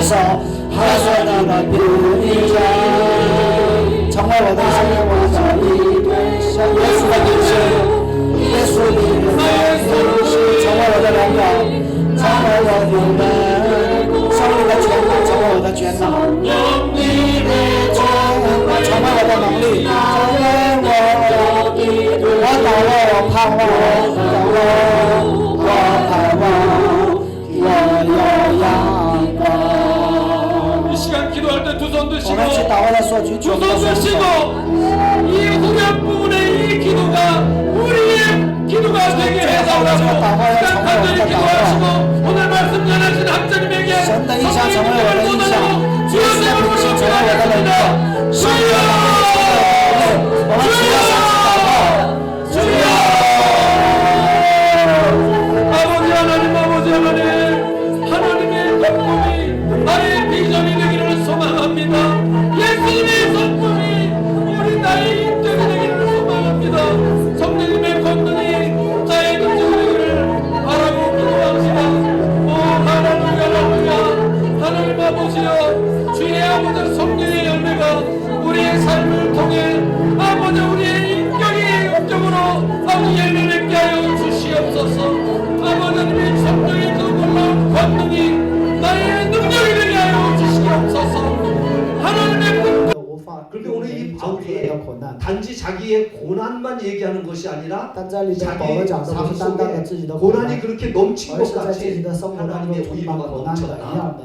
手，他说你的比你强，成为我的生活中一对像耶稣的名字，耶稣你的名字成为我的荣耀，成为我的胜利的全能，成为我的全能，成为我的能力，成为我祷告，我盼望，我盼望，我有阳光。 이 시간 기도할 때 두 손 我们去 드시고 祷告的时候举起 두 我们的 손 双手。 드시고 이 후면 부분의 이 기도가 우리의 기도가 되게 해달라고 간절히 기도하시고 오늘 말씀 전하신 하나님에게 성령의 능력을 쏟아내고 주여서 부르짖습니다. 주여! 주여! 아버지 하나님 하나님의 성품이 나의 비전이 되기를 소망합니다. 예수님의 성품이 우리 나의 인격이 되기를 소망합니다. 성령님의 권능이 나의 능력이 되기를 바라고 기도합니다. 오 할렐루야 하나님 아버지여 주의 아버지 성령의 열매가 우리의 삶을 통해 아버지 우리의 인격의 영적으로 아버지 열매 맺게 하여 주시옵소서. 아버지님의 성령의 그 놀라운 권능이 나의 능력이 되게 하여 주시옵소서. 하나님의 그런데 오늘 이 바울이 단지 자기의 고난만 얘기하는 것이 아니라 자기 삶 속에 고난이 그렇게 넘친 것 같이 하나님의 위로가 넘쳤다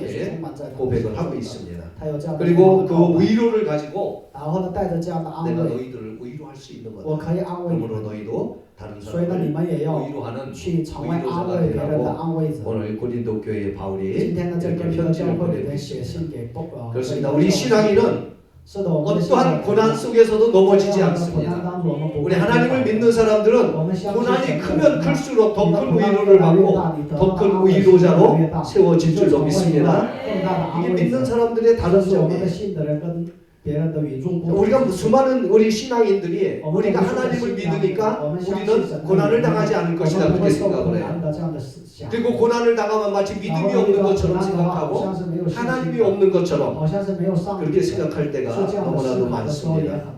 이렇게 고백을 하고 있습니다. 그리고 그 위로를 가지고 내가 너희들을 위로할 수 있는 거다. 그러므로 너희도 다른 사람을 위로하는 위로자가 되라고 오늘 고린도 교회의 바울이 이렇게 편지를 보내고 있습니다. 그렇습니다. 우리 신앙인은 어떠한 고난 속에서도 넘어지지 않습니다. 우리 하나님을 믿는 사람들은 고난이 크면 클수록 더 큰 위로를 받고 더 큰 위로자로 세워질 줄로 믿습니다. 이게 믿는 사람들의 다른 점이에요. 우리가 수많은 우리 신앙인들이 우리가 하나님을 믿으니까 우리는 고난을 당하지 않을 것이다 그렇게 생각을 해요. 그리고 고난을 당하면 마치 믿음이 없는 것처럼 생각하고 하나님이 없는 것처럼 그렇게 생각할 때가 너무나도 많습니다.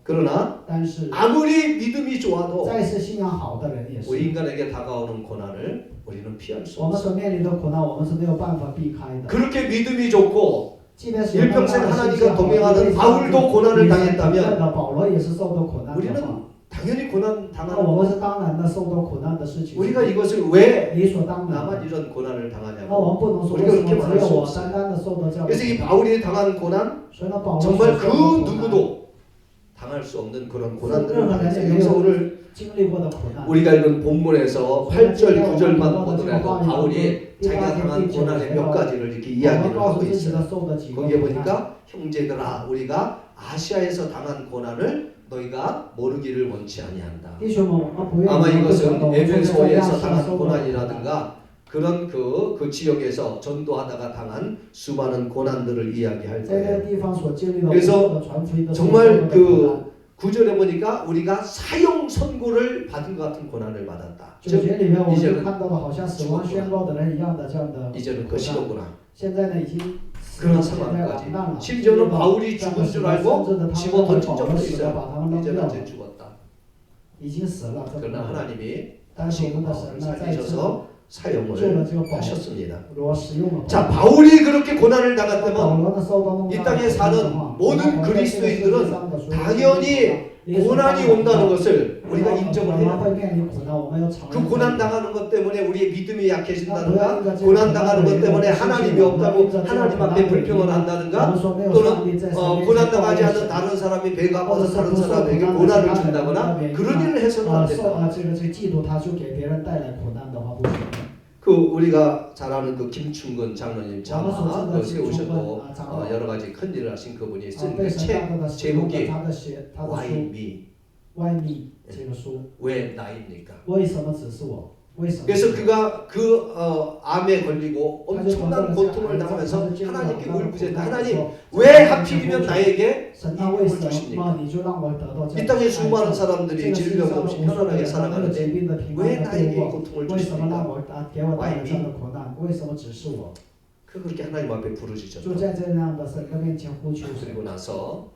그러나 아무리 믿음이 좋아도 우리 인간에게 다가오는 고난을 우리는 피할 수 없습니다. 그렇게 믿음이 좋고 일평생 하나님과 동행하는 바울도 고난을 당했다면 우리는 당연히 고난 당하는 우리가 이것을 왜 나만 이런 고난을 당하냐고 우리가 그렇게 말할 수 없어요. 그래서 이 바울이 당한 고난 정말 그 누구도 당할 수 없는 그런 고난들을 당했어요. 그래서 오늘 우리가 읽은 본문에서 8절 9절만 보더라도 바울이 자기가 당한 고난의 몇 가지를 이렇게 이야기를 하고 있어요. 거기에 보니까 형제들아 우리가 아시아에서 당한 고난을 너희가 모르기를 원치 아니한다. 아마 이것은 에베소에서 당한 고난이라든가 그런 그 지역에서 전도하다가 당한 수많은 고난들을 이야기할 거예요. 그래서 정말 그 9절에 보니까 우리가 사형 선고를 받은 것 같은 고난을 받았다. 즉 이제는 죽었구나. 이제는 그 식었구나. 그런 상황까지. 심지어는 바울이 죽은 줄 알고 집어 던진 적도 있어요. 이제는 이제 죽었다. 그러나 하나님이 다시 그 바울을 살리셔서 사용을 하셨습니다. 자, 바울이 그렇게 고난을 당했다면 이 땅에 사는 모든 그리스도인들은 당연히 고난이 온다는 것을 우리가 인정을 해야 합니다. 그 고난 당하는 것 때문에 우리의 믿음이 약해진다든가 고난 당하는 것 때문에 하나님이 없다고 하나님 앞에 불평을 한다든가 또는 고난 당하지 않는 다른 사람이 배가 아파서 다른 사람에게 고난을 준다거나 그런 일을 해서는 안 된다. 그 우리가 잘 아는 그 김충근 장로님 자마 그 세우셨고 여러 가지 큰 일을 하신 그분이 쓴 그 책 제목이 Why Me? 왜 나입니까? 그래서 그가 그 암에 걸리고 엄청난 고통을 당하면서 하나님께 울부짖다. 하나님 왜 하필이면 나에게 이 병을 주십니까? 이 땅에 수많은 사람들이 질병 없이 편안하게 살아가는데 왜 나에게 고통을 주십니까? Why me? 그렇게 하나님 앞에 就 부르짖었다. 在这样的神的面前呼求神， 그리고 나서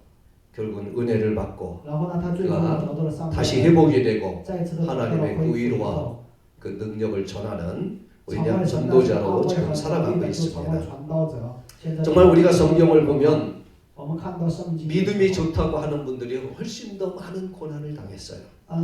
결국은 은혜를 받고 然后呢，他最终得到了上帝 다시 회복이 되고 再一次的得到了 하나님의 恢 그 复以 위로와 后， 그 능력을 전하는 常 위대한 外神的 전도자로 安慰 지금 和 살아가고 能力的就成为 있습니다. 传道者。现在 정말 우리가 성경을 보면 我们看到圣经， 믿음이 좋다고 하는 분들이 훨씬 더 많은 고난을 당했어요.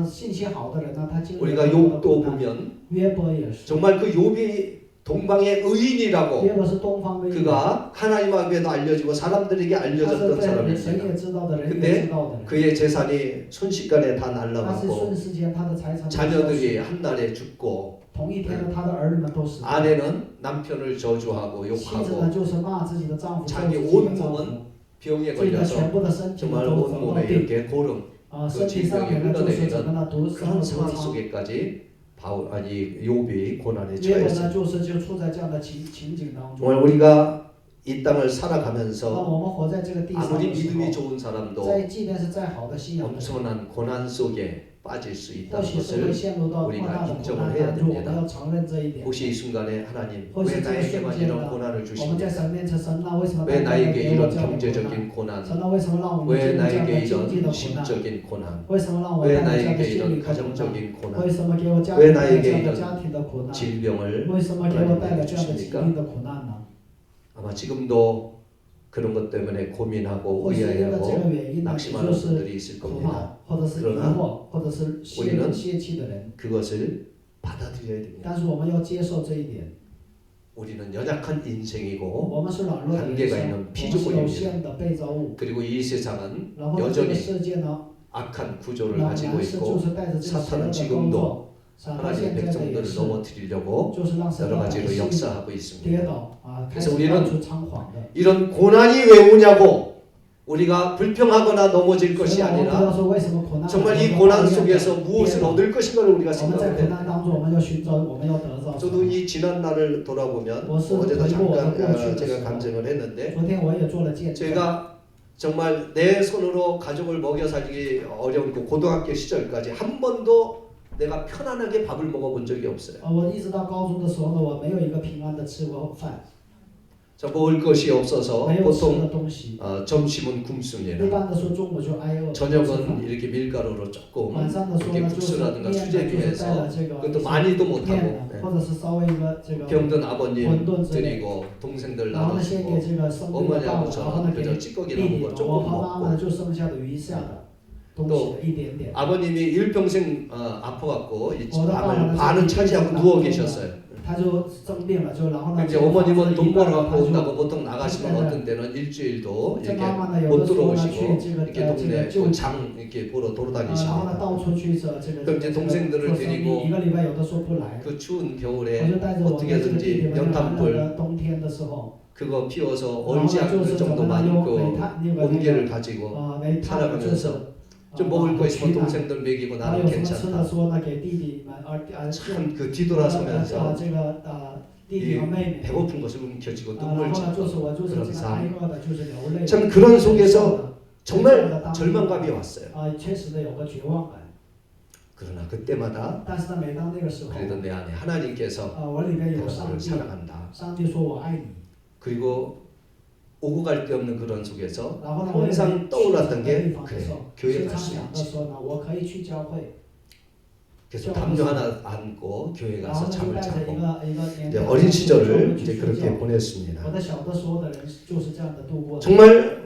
信心好的人呢，他经历 우리가 了很多的 욥도 苦难。 보면 约伯也是， 정말 그 욥이 동방의 의인이라고 约伯是东方的一个， 그가 하나님 앞에도 알려지고 사람들에게 他是 알려졌던 在神 사람입니다. 也知道的人， 근데 也知道的人。 그의 재산이 순식간에 다 但是 날라가고 瞬时间，他的财产都消 자녀들이 失， 한날에 죽고 同一天呢，他的儿女们都死了。 아내는 남편을 저주하고 妻子 욕하고 呢，就是骂自己的丈夫， 자기 咒自己 온 的丈夫， 몸은 병에 自己的 걸려서 全部的身体 정말 都 온 得到 몸에 病。 이렇게 고름 身体上面呢，就是整个呢毒生 그런 了毒 상황 疮。 속에까지 욥이 고난에 约伯 처했어요. 呢，就处在这样的情景当中。 정말 우리가 이 땅을 那 살아가면서 我们活在这个地上 아무리 的时 믿음이 候， 좋은 사람도 即便是再好的信仰的人， 엄청난 고난 속에 빠질 수 或 있다는 许是会 것을 陷入到莫 우리가 大的苦 인정을 难 해야 当中，我们 됩니다. 要承认这一点。 혹시 이 순간에 하나님 或许 왜 这个瞬 나에게만 间 이런 呢， 고난을 我们在 주시냐? 神面前，神啊，为什么 왜 单单的 나에게 给我 이런 这样的苦难？ 경제적인 고난? 神啊，为什么让我们 왜 经历这样的 나에게 经济 이런 的苦难？ 심적인 고난? 为什么让我 왜 带来这样的 나에게 心理 이런 的苦难？ 가정적인 고난? 为什么给我家 왜 带来 나에게 这样的 이런 家庭的苦难？ 질병을 为什么给我带来 하나님께 这样的疾 주십니까? 病的苦难呢？ 아마 지금도 그런 것 때문에 고민하고 或许因为这 의아해하고 个原因呢，你 낙심하는 就是 분들이 있을 苦 겁니다. 恼，或者是疑 그러나 惑，或者是 우리는 泄气的人。 그것을 받아들여야 됩니다. 但是我们要接受这一点， 우리는 연약한 인생이고 我们是软弱的人 한계가 生， 있는 我们是有 피조물입니다. 限的被造物。 그리고 이 세상은 然后呢，这个 여전히 世界呢， 악한 구조를 仍 가지고 然是就 있고 是带着这个邪恶 사탄은 的工 지금도 作，撒旦 하나님의 现在呢也 백성들을 是， 넘어뜨리려고 就是让神 여러 的百 가지로 姓 역사하고 跌 있습니다. 倒啊，开 그래서 始 우리는 到处猖狂的。 이런 고난이 왜 오냐고 우리가 불평하거나 넘어질 所以 것이 我们不要 아니라 说为什么苦难， 정말 이 我们 고난 要 속에서 跌 무엇을 倒 얻을 것인가를 우리가 我们在 생각을 苦 해야 难当中，我们要寻找，我们要得到什 저도 么？ 이 지난 날을 돌아보면 我是 어제도 回顾我的 잠깐 过去的 제가 时候， 간증을 했는데 昨天我也做了见证。 제가 정말 내 손으로 가족을 먹여 살기 어려운 그 고등학교 시절까지 한 번도 내가 편안하게 밥을 먹어본 적이 없어요. 我一直到高中的时候呢，我没有一个平安的吃过饭， 자, 먹을 것이 없어서 没有吃 보통 的东西。 점심은 一 굶습니다. 般的说中午就挨饿， 저녁은 이렇게 밀가루로 조금 晚上的时候 이렇게 呢，就是 국수라든가 面呢，就是带 수제비해서 了这个 그것도 많이도 面 못하고 呢， 네. 或者是稍微一个这个， 병든 아버님 원돈 드리고 동생들 然后呢，先给 나눠주고 这个生病的爸 어머니하고 爸，然后呢 저는 给 그저 弟 찌꺼기 弟 남은 거 ，我 조금 和妈妈呢 먹고 就剩下的余下的东 또 西一点点。 아버님이 일평생 아파갖고 이 어느 밤을 밤은 반은 이제 차지하고 일평생 누워 아프고 계셨어요. 他就生病了，就然后呢， 이제 어머님은 돈 一半 벌어 他 갖고 就 온다고 보통 나가시면 네. 어떤 때는 일주일도 这 이렇게 妈妈呢，有 못 的时候呢去 들어오시고 这个 이렇게 这 동네 个就 그 장 이렇게 보러 然后呢 돌아다니십니다. 到处去这这个 그럼 이제 동생들을 做生意 데리고 一个礼拜有的时候不来， 그 추운 我 겨울에 就带着我们的这个弟弟 어떻게든지 们在寒冷 연탄불 的冬天的时候， 그거 피워서 然后 얼지 呢就 않을 是怎么呢 정도만 用 그 煤炭那个 온기를 가지고 煤炭就是 살아가면서 좀 먹을 거 있으면 동생들 먹이고 然后 나는 有什么吃的 괜찮다. 时候呢给弟弟们참 그 这 뒤돌아서면서 个弟弟和妹妹， 배고픈 것을 움켜쥐고 然 눈물 后呢就是 짓고 我就是这个挨饿的，就是流泪。 참 그런 속에서 정말 절망감이 왔어요. 确实的有个绝望感。 그러나 그때마다 但是呢，每当那个时候， 그래도 내 안에 하나님께서 我里边有 내가 上 너를 帝， 사랑한다. 上帝说我爱你。 그리고 오고 갈 데 없는 그런 속에서 然后呢，我 항상 떠올랐던 在 게 地方的 그래 时候， 교회 经 갈 常 수 想的 있지. 说呢，我可以去教会。 그래서 담요 하나 안고 교회 然后 가서 呢，就 잠을 带着 자고 一个年 이제 代 어린 的 시절을 去 이제 睡 그렇게 觉。 보냈습니다. 我的小的时候的人就是这样的度过的。 정말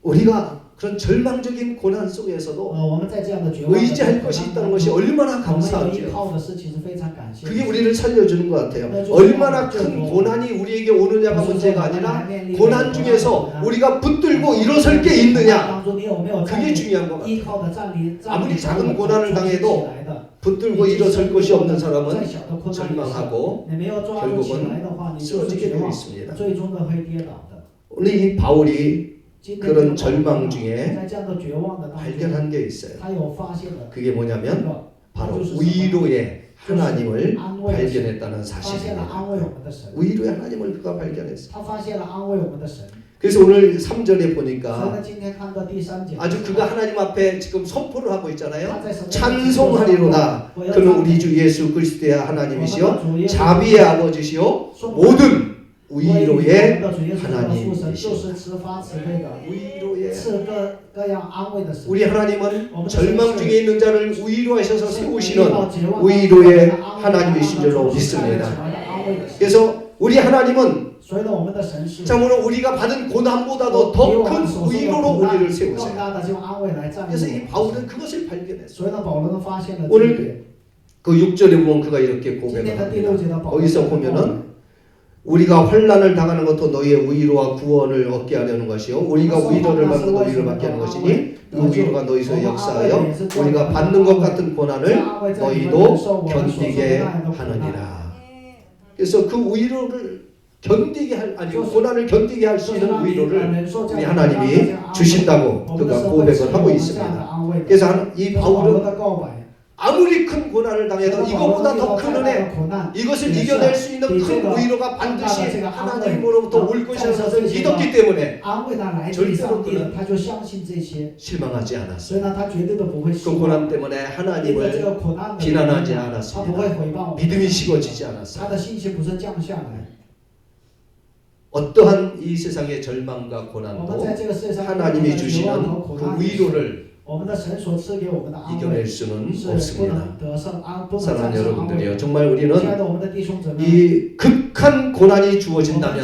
우리가 그런 절망적인 고난 속에서도 我们在这样的绝望的 의지할 것이 있다는 것이 얼마나 我们有依 감사한지요. 靠的事情是非常感谢的。 그게 우리를 살려주는 것 같아요. 얼마나 큰 고난이 우리에게 오느냐가 문제가 아니라 고난 중에서 우리가 붙들고 일어설 게 있느냐. 그게 중요한 것 같아요. 아무리 작은 고난을 당해도 붙들고 일어설 것이 없는 사람은 절망하고 결국은 쓰러지게 되어 있습니다. 最终的会跌倒的。 오늘 이 바울이 今天 그런 절망 중에 在这样的绝望的当中， 발견한 게 있어요. 他有发现的 그게 뭐냐면 一个， 바로 위로의 하나님을 安慰的神， 발견했다는 发现了安 사실입니다. 慰我们的神， 위로의 하나님을 그가 발견했어요. 他发现了安慰我们的神。 그래서 오늘 3절에 所以 보니까 呢，今天看到第三节， 아주 그가 하나님 앞에 지금 선포를 하고 他 있잖아요. 在神的面前 찬송하리로다. 我要 그는 赞美 우리 주 예수 그리스도의 我们的 하나님이시요 主耶稣 자비의 아버지시요 颂 모든 위로의 我们的主耶稣的父神 하나님이십니다. 就是慈发慈悲的， 위로의 是各样安慰的神。 우리 하나님은 我们的 절망 神 중에 있는 자를 위로하셔서 是 세우시는 遇到绝望的 위로의 人的安慰 하나님이신 줄로 让他主是带来 믿습니다. 起来的安慰的神。 그래서 우리 하나님은 所以呢，我们的神是 참으로 우리가 받은 고난보다도 比我 더 们 큰 所受的 위로로 苦难 우리를 更 세우세요. 大的这种安慰来赞美 그래서 我 이 们。 바울은 그것을 발견했어요. 所以呢，保罗呢发现了这 오늘 一点。 그 6절에 보면 그가 이렇게 今天 고백을 的第 합니다. 6节的保罗 거기서 보면은 우리가 환난을 당하는 것도 너희의 위로와 구원을 얻게 하려는 것이요 우리가 위로를 받는 것도 위로를 받게 하는 것이니 그 위로가 너희서 역사하여 우리가 받는 것 같은 고난을 너희도 견디게 하느니라. 그래서 그 위로를 견디게 할 아니 고난을 견디게 할 수 있는 위로를 우리 하나님이 주신다고 그가 고백을 하고 있습니다. 그래서 이 바울은 아무리 큰 고난을 당해도 이거보다 더 큰 은혜 이것을 이겨낼 수 있는 큰 위로가 반드시 하나님으로부터 올 것이라서 믿었기 때문에 절대로 그는 실망하지 않았어요. 그 고난 때문에 하나님을 비난하지 않았습니다. 믿음이 식어지지 않았어요. 어떠한 이 세상의 절망과 고난도 하나님이 주시는 그 위로를 이겨낼 수는 없습니다. 사랑하는 여러분들이요, 정말 우리는 이 극한 고난이 주어진다면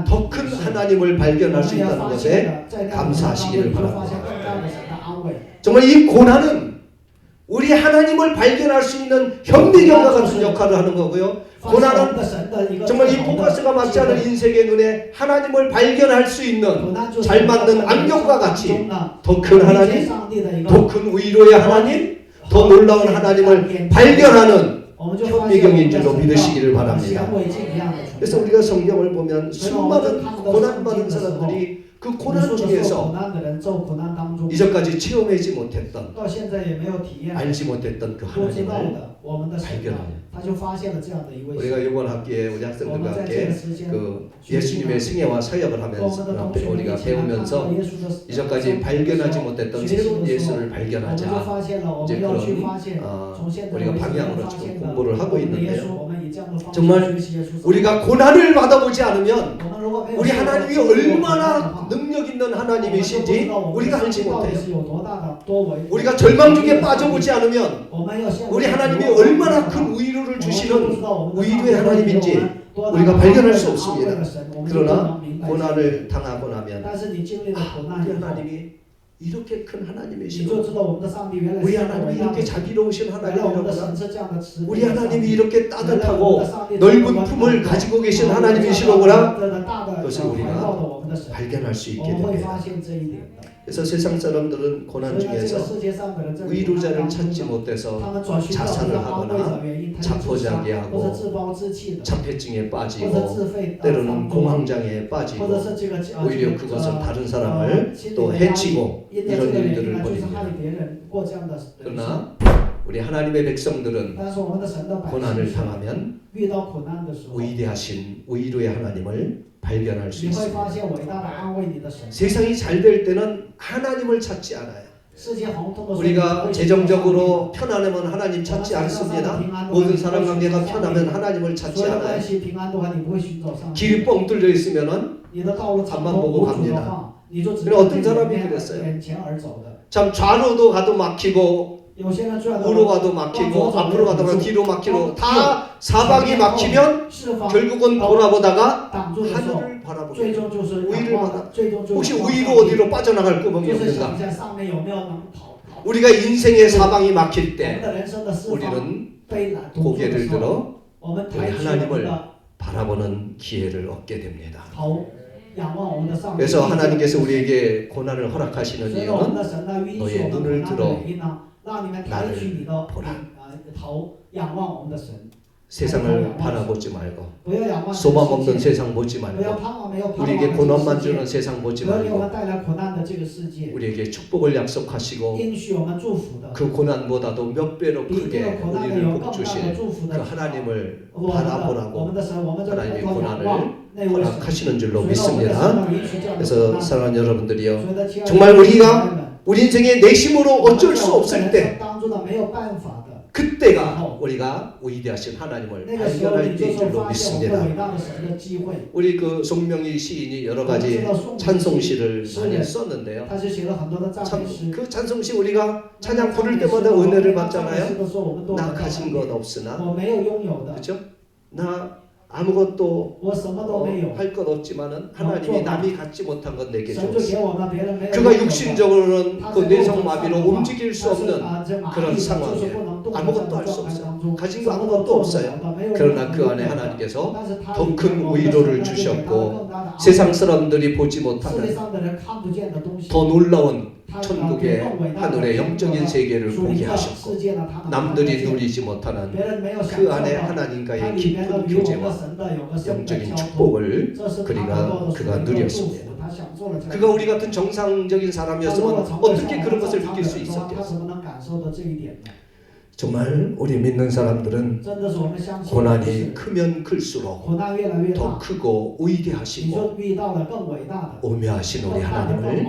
더 큰 하나님을 발견할 수 있다는 것에 감사하시기를 바랍니다. 정말 이 고난은 우리 하나님을 발견할 수 있는 현미경과 같은 역할을 하는 거고요. 고난은 정말 이 포커스가 맞지 않은 인생의 눈에 하나님을 발견할 수 있는 잘 맞는 안경과 같이 더 큰 하나님, 더 큰 위로의 하나님, 더 놀라운 하나님을 발견하는 현미경인 줄로 믿으시기를 바랍니다. 그래서 우리가 성경을 보면 수많은 고난받은 사람들이 그 고난 중에서 이전까지 체험하지 못했던 알지 못했던 그 하나님을 발견하는 우리가 이번 학기에 우리 학생들과 함께 그 예수님의 생애와 사역을 하면서 우리가 배우면서 이전까지 발견하지 못했던 새로운 예수를 발견하자 이제 그런 우리가 방향으로 지금 공부를 하고 있는데요. 정말 우리가 고난을 받아보지 않으면 우리 하나님이 얼마나 능력 있는 하나님이신지 우리가 알지 못해요. 우리가 절망 중에 빠져보지 않으면 우리 하나님이 얼마나 큰 위로를 주시는 위로의 하나님인지 우리가 발견할 수 없습니다. 그러나 고난을 당하고 나면 우리 하나님이 이렇게 큰 하나님이시고 우리 하나님이 이렇게 자비로우신 하나님이라구나, 우리 하나님이 이렇게 따뜻하고 넓은 품을 가지고 계신 하나님이시로구나, 그것을 우리가 발견할 수 있게 됩니다. 그래서 세상 사람들은 고난 중에서 위로자를 찾지 못해서 자살을 하거나 자포자기하고 자폐증에 빠지고 때로는 공황장애에 빠지고 오히려 그것을 다른 사람을 또 해치고 이런 일들을 벌입니다. 그러나 우리 하나님의 백성들은 고난을 당하면 위대하신 위로의 하나님을 발견할 수 있습니다. 세상이 잘 될 때는 하나님을 찾지 않아요. 우리가 재정적으로 편안하면 하나님 찾지 않습니다. 모든 사람 관계가 편하면 하나님을 찾지 않아요. 길이 뻥 뚫려 있으면 앞만 보고 갑니다. 그래 어떤 사람이 그랬어요. 참 좌로도 가도 막히고 우로 가도 막히고 앞으로 가다가 뒤로 막히고 다 사방이 막히면 결국은 돌아보다가 하늘을 바라보게 위를 바라. 혹시 위로 어디로 빠져나갈 구멍이 없는가? 우리가 인생의 사방이 막힐 때 우리는 고개를 들어 우리 하나님을 바라보는 기회를 얻게 됩니다. 그래서 하나님께서 우리에게 고난을 허락하시는 이유는 너의 눈을 들어 나를 보라. 세상을 바라보지 말고 소망 없는 세상 보지 말고 우리에게 고난만 주는 세상 보지 말고 우리에게 축복을 약속하시고 그 고난보다도 몇 배로 크게 우리를 복주실 그 하나님을 바라보라고 하나님의 고난을 허락하시는 줄로 믿습니다. 그래서 사랑하는 여러분들이요, 정말 우리가 우리 인생의 내심으로 어쩔 수 없을 때 그때가 우리가 위대하신 하나님을 那个时候 발견할 你就 때인 是 줄로 发现我们 믿습니다. 伟大的神的机会。 우리 그 송명희 시인이 여러 가지 찬송시를 많이 썼는데요. 他是写了很多的赞 참 美诗。 그 찬송시 우리가 찬양 부를 때마다 은혜를 赞美 받잖아요. 诗的时候，我们都 나 가진 것 없으나 我没有拥有的， 그렇죠? 나 아무것도 我什么都没有。 할 것 없지만은 하나님이 남이 갖지 못한 건 내게 神就给 줬어. 我们别人没有。 그가 육신적으로는 그 뇌성마비로 움직일 수 없는 그런 상황에 아무것도 할 수 없어요. 가진 거 아무것도 없어요. 그러나 그 안에 하나님께서 더 큰 위로를 주셨고 세상 사람들이 보지 못하는 더 놀라운 천국의 하늘의 영적인 세계를 보게 하셨고 남들이 누리지 못하는 그 안에 하나님과의 깊은 교제와 영적인 축복을 그가 누렸습니다. 그가 우리 같은 정상적인 사람이었으면 어떻게 그런 것을 느낄 수 있었겠어요? 정말 우리 믿는 사람들은 고난이 크면 클수록 더 크고 위대하시고 오묘하신 우리 하나님을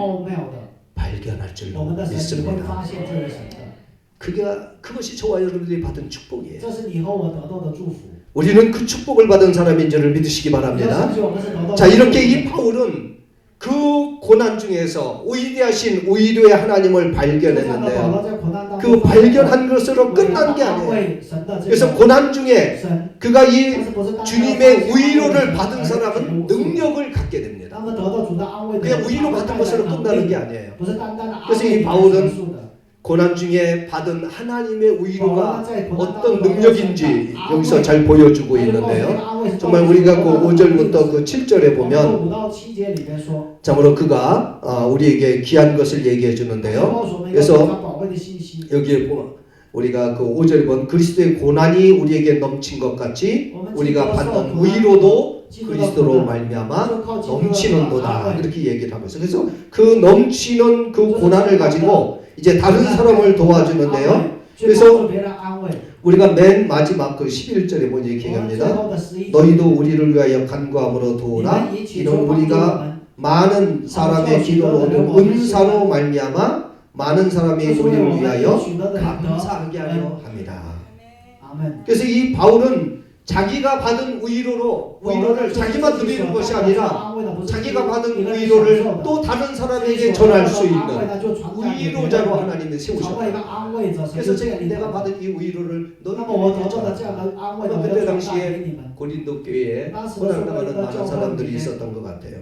발견할 줄로 믿습니다. 그것이 저와 여러분들이 받은 축복이에요. 우리는 그 축복을 받은 사람인 줄을 믿으시기 바랍니다. 자, 이렇게 이 바울은 그 고난 중에서 위대하신 위로의 하나님을 발견했는데요. 그 발견한 것으로 끝난 게 아니에요. 그래서 고난 중에 그가 이 주님의 위로를 받은 사람은 능력을 갖게 됩니다. 그냥 위로 받은 것으로 끝나는 게 아니에요. 그래서 이 바울은 고난 중에 받은 하나님의 위로가 어떤 능력인지 여기서 잘 보여주고 있는데요. 정말 우리가 그 5절부터 그 7절에 보면 참으로 그가 우리에게 귀한 것을 얘기해 주는데요. 그래서 여기에 보면 우리가 그 5절에 보면 그리스도의 고난이 우리에게 넘친 것 같이 우리가 받는 위로도 그리스도로 말미암아 넘치는도다 이렇게 얘기를 하고 있어요. 그래서 그 넘치는 그 고난을 가지고 이제 다른 사람을 도와주는데요. 그래서 우리가 맨 마지막 그 11절에 보니 이렇게 얘기합니다. 너희도 우리를 위하여 간구함으로 도우라. 이는 우리가 많은 사람의 기도로 얻은 은사로 말미암아 많은 사람이 우리를 위하여 감사하게 하려 합니다. 그래서 이 바울은 자기가 받은 위로를 자기만 누리는 것이 아니라 자기가 받은 위로를 또 다른 사람에게 전할 수 있는 위로자로 하나님이 세우셨다. 그래서 내가 받은 이 위로를 너희에게 전하라. 그때 당시에 고린도 교회에 고난당하는 많은 사람들이 있었던 것 같아요.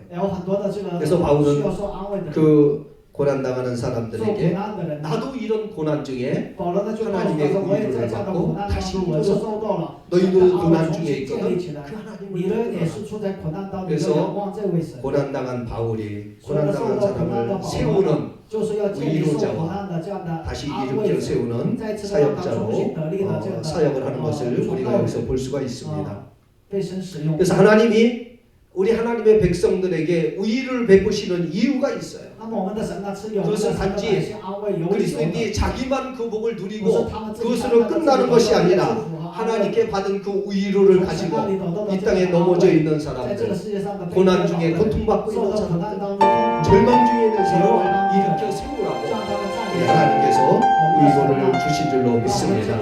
그래서 바울은 그 고난당하는 사람들에게 나도 이런 고난 중에 하나님의 위로를 받고 다시 일어서 너희도 고난 중에 있거든 그 하나님을 떠나. 그래서 고난당한 바울이 고난당한 사람을 세우는 위로자와 다시 일으켜 세우는 사역자로 사역을 하는 것을 우리가 여기서 볼 수가 있습니다. 그래서 하나님이 우리 하나님의 백성들에게 위로를 베푸시는 이유가 있어요. 그것은 단지 그리스도인이 자기만 그 복을 누리고 그것으로 끝나는 것이 아니라 하나님께 받은 그 위로를 가지고 이 땅에 넘어져 있는 사람들, 고난 중에 고통받고 있는 사람들, 절망 중에 있는 사람을 일으켜 세우라고 우리 하나님께서 위로를 주신 줄로 믿습니다.